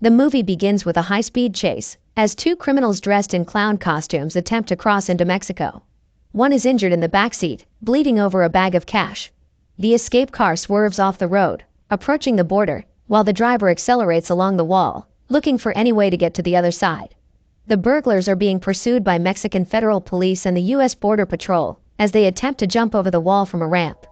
The movie begins with a high-speed chase, as two criminals dressed in clown costumes attempt to cross into Mexico. One is injured in the backseat, bleeding over a bag of cash. The escape car swerves off the road, approaching the border, while the driver accelerates along the wall, looking for any way to get to the other side. The burglars are being pursued by Mexican Federal Police and the U.S. Border Patrol, as they attempt to jump over the wall from a ramp.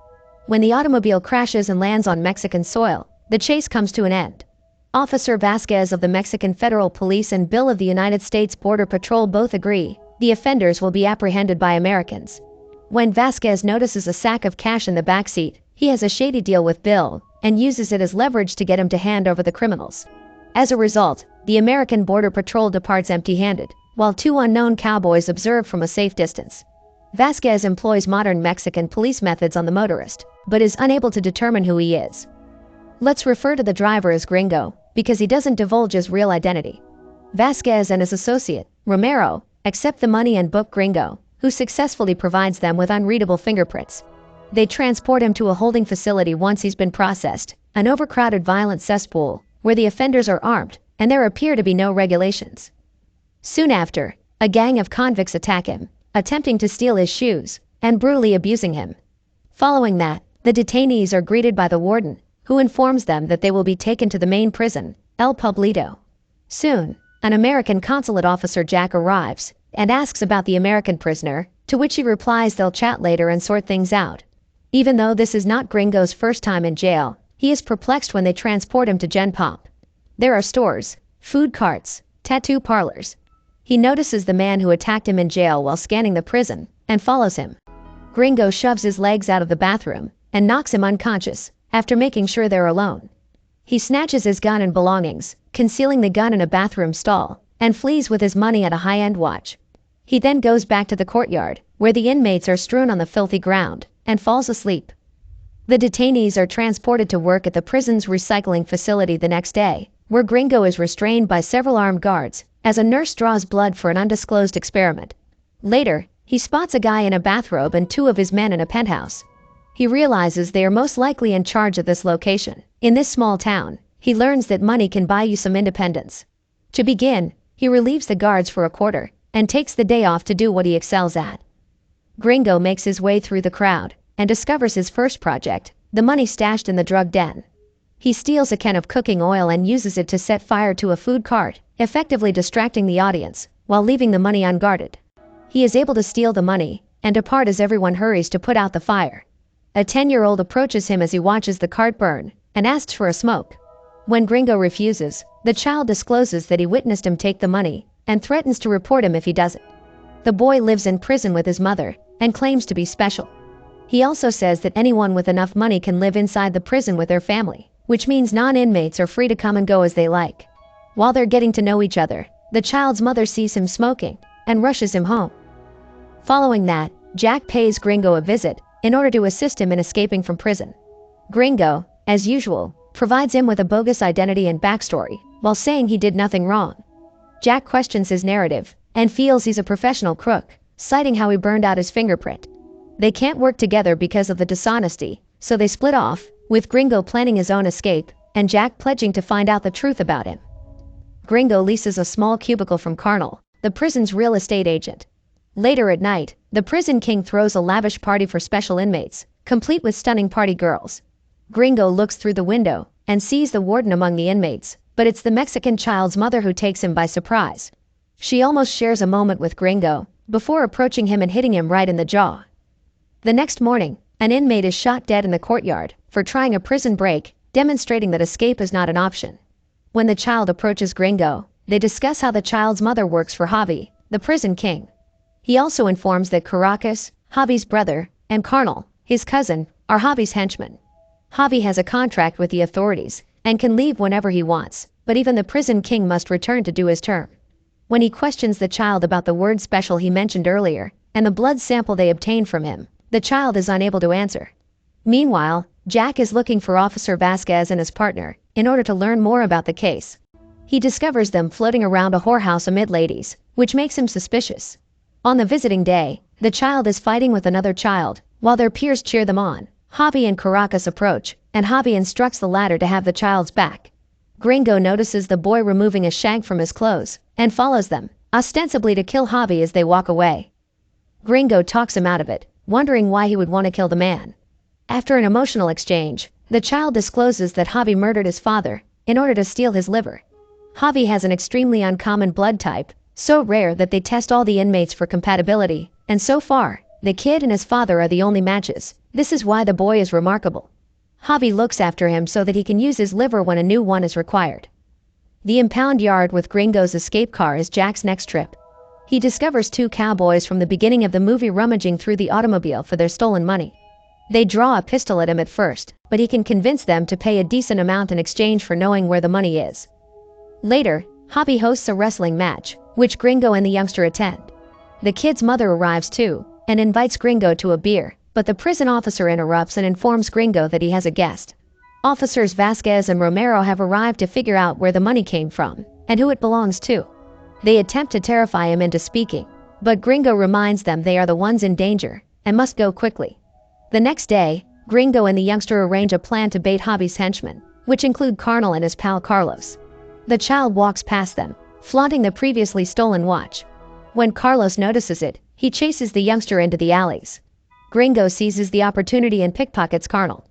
When the automobile crashes and lands on Mexican soil, the chase comes to an end. Officer Vasquez of the Mexican Federal Police and Bill of the United States Border Patrol both agree the offenders will be apprehended by Americans. When Vasquez notices a sack of cash in the backseat, he has a shady deal with Bill and uses it as leverage to get him to hand over the criminals. As a result, the American Border Patrol departs empty-handed, while two unknown cowboys observe from a safe distance. Vasquez employs modern Mexican police methods on the motorist, but is unable to determine who he is. Let's refer to the driver as Gringo, because he doesn't divulge his real identity. Vasquez and his associate, Romero, accept the money and book Gringo, who successfully provides them with unreadable fingerprints. They transport him to a holding facility once he's been processed, an overcrowded violent cesspool, where the offenders are armed, and there appear to be no regulations. Soon after, a gang of convicts attack him, attempting to steal his shoes, and brutally abusing him. Following that, the detainees are greeted by the warden, who informs them that they will be taken to the main prison, El Pueblito. Soon, an American consulate officer Jack arrives and asks about the American prisoner, to which he replies they'll chat later and sort things out. Even though this is not Gringo's first time in jail, he is perplexed when they transport him to Gen Pop. There are stores, food carts, tattoo parlors. He notices the man who attacked him in jail while scanning the prison, and follows him. Gringo shoves his legs out of the bathroom and knocks him unconscious, after making sure they're alone. He snatches his gun and belongings, concealing the gun in a bathroom stall, and flees with his money at a high-end watch. He then goes back to the courtyard, where the inmates are strewn on the filthy ground, and falls asleep. The detainees are transported to work at the prison's recycling facility the next day, where Gringo is restrained by several armed guards, as a nurse draws blood for an undisclosed experiment. Later, he spots a guy in a bathrobe and two of his men in a penthouse. He realizes they are most likely in charge of this location. In this small town, he learns that money can buy you some independence. To begin, he relieves the guards for a quarter, and takes the day off to do what he excels at. Gringo makes his way through the crowd, and discovers his first project, the money stashed in the drug den. He steals a can of cooking oil and uses it to set fire to a food cart, effectively distracting the audience, while leaving the money unguarded. He is able to steal the money, and depart as everyone hurries to put out the fire. A 10-year-old approaches him as he watches the cart burn, and asks for a smoke. When Gringo refuses, the child discloses that he witnessed him take the money, and threatens to report him if he doesn't. The boy lives in prison with his mother, and claims to be special. He also says that anyone with enough money can live inside the prison with their family, which means non-inmates are free to come and go as they like. While they're getting to know each other, the child's mother sees him smoking, and rushes him home. Following that, Jack pays Gringo a visit, in order to assist him in escaping from prison. Gringo, as usual, provides him with a bogus identity and backstory, while saying he did nothing wrong. Jack questions his narrative, and feels he's a professional crook, citing how he burned out his fingerprint. They can't work together because of the dishonesty, so they split off, with Gringo planning his own escape, and Jack pledging to find out the truth about him. Gringo leases a small cubicle from Carnal, the prison's real estate agent. Later at night, the prison king throws a lavish party for special inmates, complete with stunning party girls. Gringo looks through the window, and sees the warden among the inmates, but it's the Mexican child's mother who takes him by surprise. She almost shares a moment with Gringo, before approaching him and hitting him right in the jaw. The next morning, an inmate is shot dead in the courtyard, for trying a prison break, demonstrating that escape is not an option. When the child approaches Gringo, they discuss how the child's mother works for Javi, the prison king. He also informs that Caracas, Javi's brother, and Carnal, his cousin, are Javi's henchmen. Javi has a contract with the authorities, and can leave whenever he wants, but even the prison king must return to do his term. When he questions the child about the word special he mentioned earlier, and the blood sample they obtained from him, the child is unable to answer. Meanwhile, Jack is looking for Officer Vasquez and his partner, in order to learn more about the case. He discovers them floating around a whorehouse amid ladies, which makes him suspicious. On the visiting day, the child is fighting with another child, while their peers cheer them on. Javi and Caracas approach, and Javi instructs the latter to have the child's back. Gringo notices the boy removing a shank from his clothes and follows them, ostensibly to kill Javi as they walk away. Gringo talks him out of it, wondering why he would want to kill the man. After an emotional exchange, the child discloses that Javi murdered his father in order to steal his liver. Javi has an extremely uncommon blood type, so rare that they test all the inmates for compatibility, and so far, the kid and his father are the only matches. This is why the boy is remarkable. Javi looks after him so that he can use his liver when a new one is required. The impound yard with Gringo's escape car is Jack's next trip. He discovers two cowboys from the beginning of the movie rummaging through the automobile for their stolen money. They draw a pistol at him at first, but he can convince them to pay a decent amount in exchange for knowing where the money is. Later, Javi hosts a wrestling match, which Gringo and the youngster attend. The kid's mother arrives too, and invites Gringo to a beer, but the prison officer interrupts and informs Gringo that he has a guest. Officers Vasquez and Romero have arrived to figure out where the money came from, and who it belongs to. They attempt to terrify him into speaking, but Gringo reminds them they are the ones in danger, and must go quickly. The next day, Gringo and the youngster arrange a plan to bait Javi's henchmen, which include Carnal and his pal Carlos. The child walks past them, flaunting the previously stolen watch. When Carlos notices it, he chases the youngster into the alleys. Gringo seizes the opportunity and pickpockets Carnal.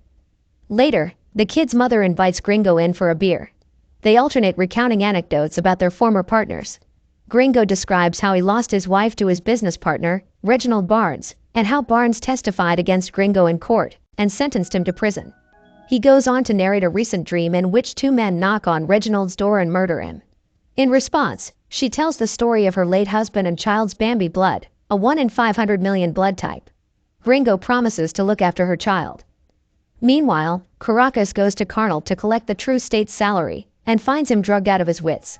Later, the kid's mother invites Gringo in for a beer. They alternate recounting anecdotes about their former partners. Gringo describes how he lost his wife to his business partner, Reginald Barnes, and how Barnes testified against Gringo in court and sentenced him to prison. He goes on to narrate a recent dream in which two men knock on Reginald's door and murder him. In response, she tells the story of her late husband and child's Bambi blood, a 1 in 500 million blood type. Gringo promises to look after her child. Meanwhile, Caracas goes to Carnal to collect the true state's salary and finds him drugged out of his wits.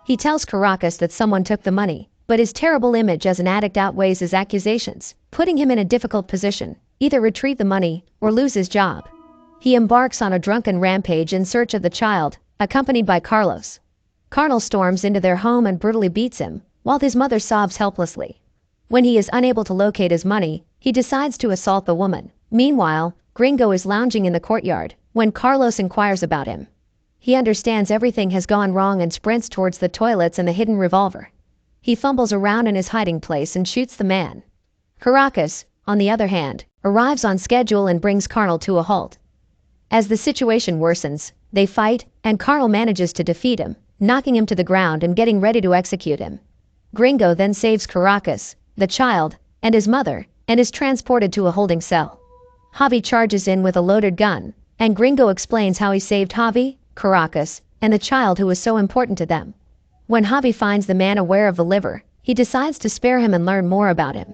He tells Caracas that someone took the money, but his terrible image as an addict outweighs his accusations, putting him in a difficult position: either retrieve the money or lose his job. He embarks on a drunken rampage in search of the child, accompanied by Carlos. Carnal storms into their home and brutally beats him, while his mother sobs helplessly. When he is unable to locate his money, he decides to assault the woman. Meanwhile, Gringo is lounging in the courtyard when Carlos inquires about him. He understands everything has gone wrong and sprints towards the toilets and the hidden revolver. He fumbles around in his hiding place and shoots the man. Caracas, on the other hand, arrives on schedule and brings Carnal to a halt. As the situation worsens, they fight, and Carnal manages to defeat him, knocking him to the ground and getting ready to execute him. Gringo then saves Caracas, the child, and his mother, and is transported to a holding cell. Javi charges in with a loaded gun, and Gringo explains how he saved Javi, Caracas, and the child who was so important to them. When Javi finds the man aware of the liver, he decides to spare him and learn more about him.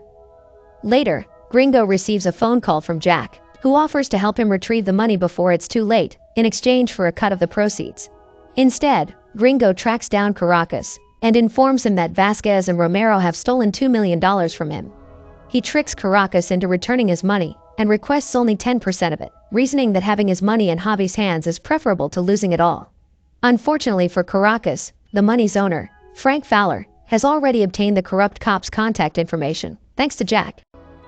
Later, Gringo receives a phone call from Jack, who offers to help him retrieve the money before it's too late, in exchange for a cut of the proceeds. Instead, Gringo tracks down Caracas and informs him that Vasquez and Romero have stolen $2 million from him. He tricks Caracas into returning his money and requests only 10% of it, reasoning that having his money in Javi's hands is preferable to losing it all. Unfortunately for Caracas, the money's owner, Frank Fowler, has already obtained the corrupt cop's contact information, thanks to Jack.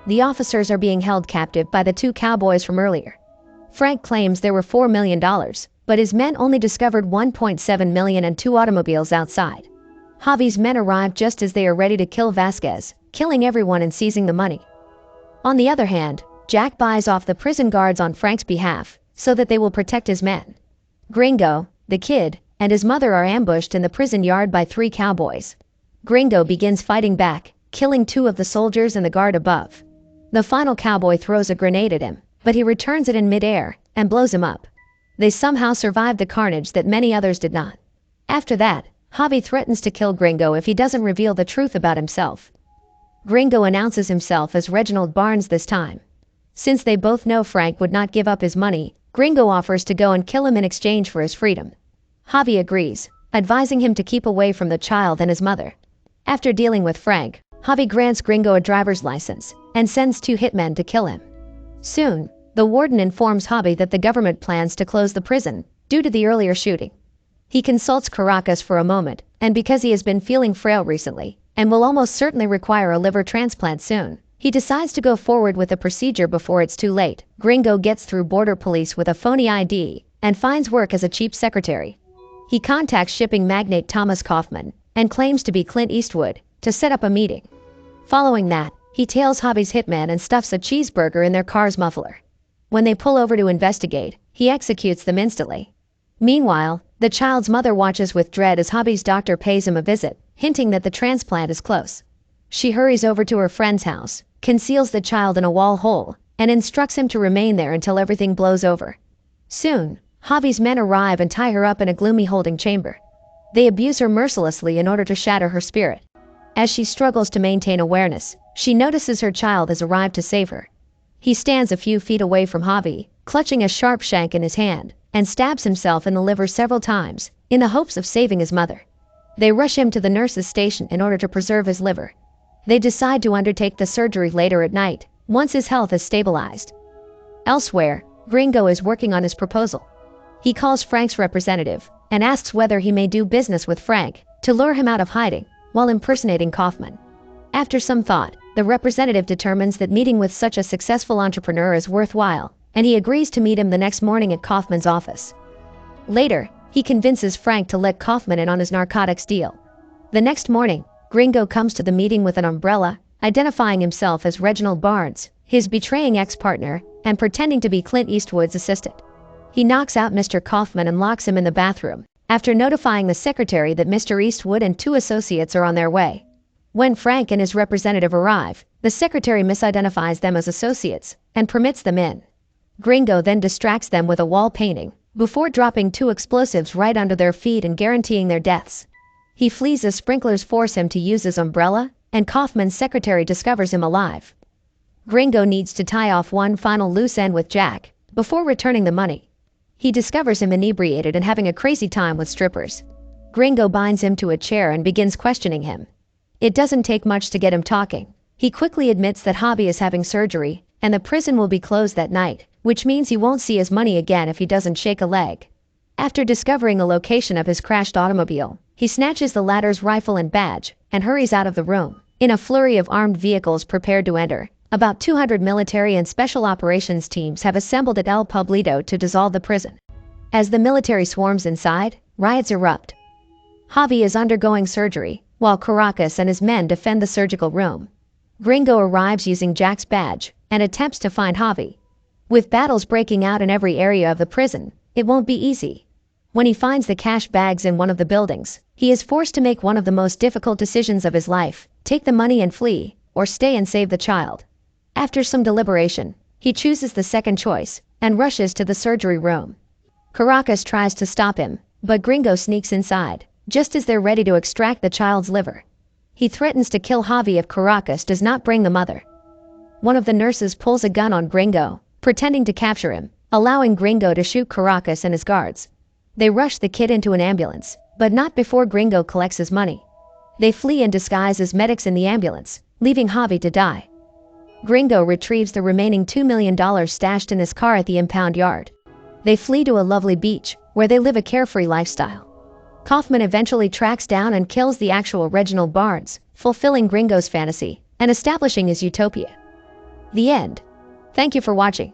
The officers are being held captive by the two cowboys from earlier. Frank claims there were $4 million, but his men only discovered $1.7 million and two automobiles outside. Javi's men arrive just as they are ready to kill Vasquez, killing everyone and seizing the money. On the other hand, Jack buys off the prison guards on Frank's behalf, so that they will protect his men. Gringo, the kid, and his mother are ambushed in the prison yard by 3 cowboys. Gringo begins fighting back, killing 2 of the soldiers and the guard above. The final cowboy throws a grenade at him, but he returns it in midair and blows him up. They somehow survive the carnage that many others did not. After that, Javi threatens to kill Gringo if he doesn't reveal the truth about himself. Gringo announces himself as Reginald Barnes this time. Since they both know Frank would not give up his money, Gringo offers to go and kill him in exchange for his freedom. Javi agrees, advising him to keep away from the child and his mother. After dealing with Frank, Javi grants Gringo a driver's license and sends 2 hitmen to kill him. Soon, the warden informs Javi that the government plans to close the prison due to the earlier shooting. He consults Caracas for a moment, and because he has been feeling frail recently and will almost certainly require a liver transplant soon, he decides to go forward with the procedure before it's too late. Gringo gets through border police with a phony ID and finds work as a cheap secretary. He contacts shipping magnate Thomas Kaufman and claims to be Clint Eastwood to set up a meeting. Following that, he tails Hobby's hitman and stuffs a cheeseburger in their car's muffler. When they pull over to investigate, he executes them instantly. Meanwhile, the child's mother watches with dread as Hobby's doctor pays him a visit, hinting that the transplant is close. She hurries over to her friend's house, conceals the child in a wall hole, and instructs him to remain there until everything blows over. Soon, Hobby's men arrive and tie her up in a gloomy holding chamber. They abuse her mercilessly in order to shatter her spirit. As she struggles to maintain awareness, she notices her child has arrived to save her. He stands a few feet away from Hobby, clutching a sharp shank in his hand, and stabs himself in the liver several times, in the hopes of saving his mother. They rush him to the nurse's station in order to preserve his liver. They decide to undertake the surgery later at night, once his health is stabilized. Elsewhere, Gringo is working on his proposal. He calls Frank's representative and asks whether he may do business with Frank to lure him out of hiding while impersonating Kaufman. After some thought, the representative determines that meeting with such a successful entrepreneur is worthwhile, and he agrees to meet him the next morning at Kaufman's office. Later, he convinces Frank to let Kaufman in on his narcotics deal. The next morning, Gringo comes to the meeting with an umbrella, identifying himself as Reginald Barnes, his betraying ex-partner, and pretending to be Clint Eastwood's assistant. He knocks out Mr. Kaufman and locks him in the bathroom, after notifying the secretary that Mr. Eastwood and 2 associates are on their way. When Frank and his representative arrive, the secretary misidentifies them as associates and permits them in. Gringo then distracts them with a wall painting, before dropping 2 explosives right under their feet and guaranteeing their deaths. He flees as sprinklers force him to use his umbrella, and Kaufman's secretary discovers him alive. Gringo needs to tie off one final loose end with Jack, before returning the money. He discovers him inebriated and having a crazy time with strippers. Gringo binds him to a chair and begins questioning him. It doesn't take much to get him talking. He quickly admits that Hobby is having surgery, and the prison will be closed that night, which means he won't see his money again if he doesn't shake a leg. After discovering the location of his crashed automobile, he snatches the latter's rifle and badge, and hurries out of the room, in a flurry of armed vehicles prepared to enter. About 200 military and special operations teams have assembled at El Pueblito to dissolve the prison. As the military swarms inside, riots erupt. Hobby is undergoing surgery, while Caracas and his men defend the surgical room. Gringo arrives using Jack's badge, and attempts to find Hobby. With battles breaking out in every area of the prison, it won't be easy. When he finds the cash bags in one of the buildings, he is forced to make one of the most difficult decisions of his life: take the money and flee, or stay and save the child. After some deliberation, he chooses the second choice, and rushes to the surgery room. Caracas tries to stop him, but Gringo sneaks inside, just as they're ready to extract the child's liver. He threatens to kill Hobby if Caracas does not bring the mother. One of the nurses pulls a gun on Gringo, pretending to capture him, allowing Gringo to shoot Caracas and his guards. They rush the kid into an ambulance, but not before Gringo collects his money. They flee in disguise as medics in the ambulance, leaving Hobby to die. Gringo retrieves the remaining $2 million stashed in his car at the impound yard. They flee to a lovely beach, where they live a carefree lifestyle. Kaufman eventually tracks down and kills the actual Reginald Barnes, fulfilling Gringo's fantasy and establishing his utopia. The end. Thank you for watching.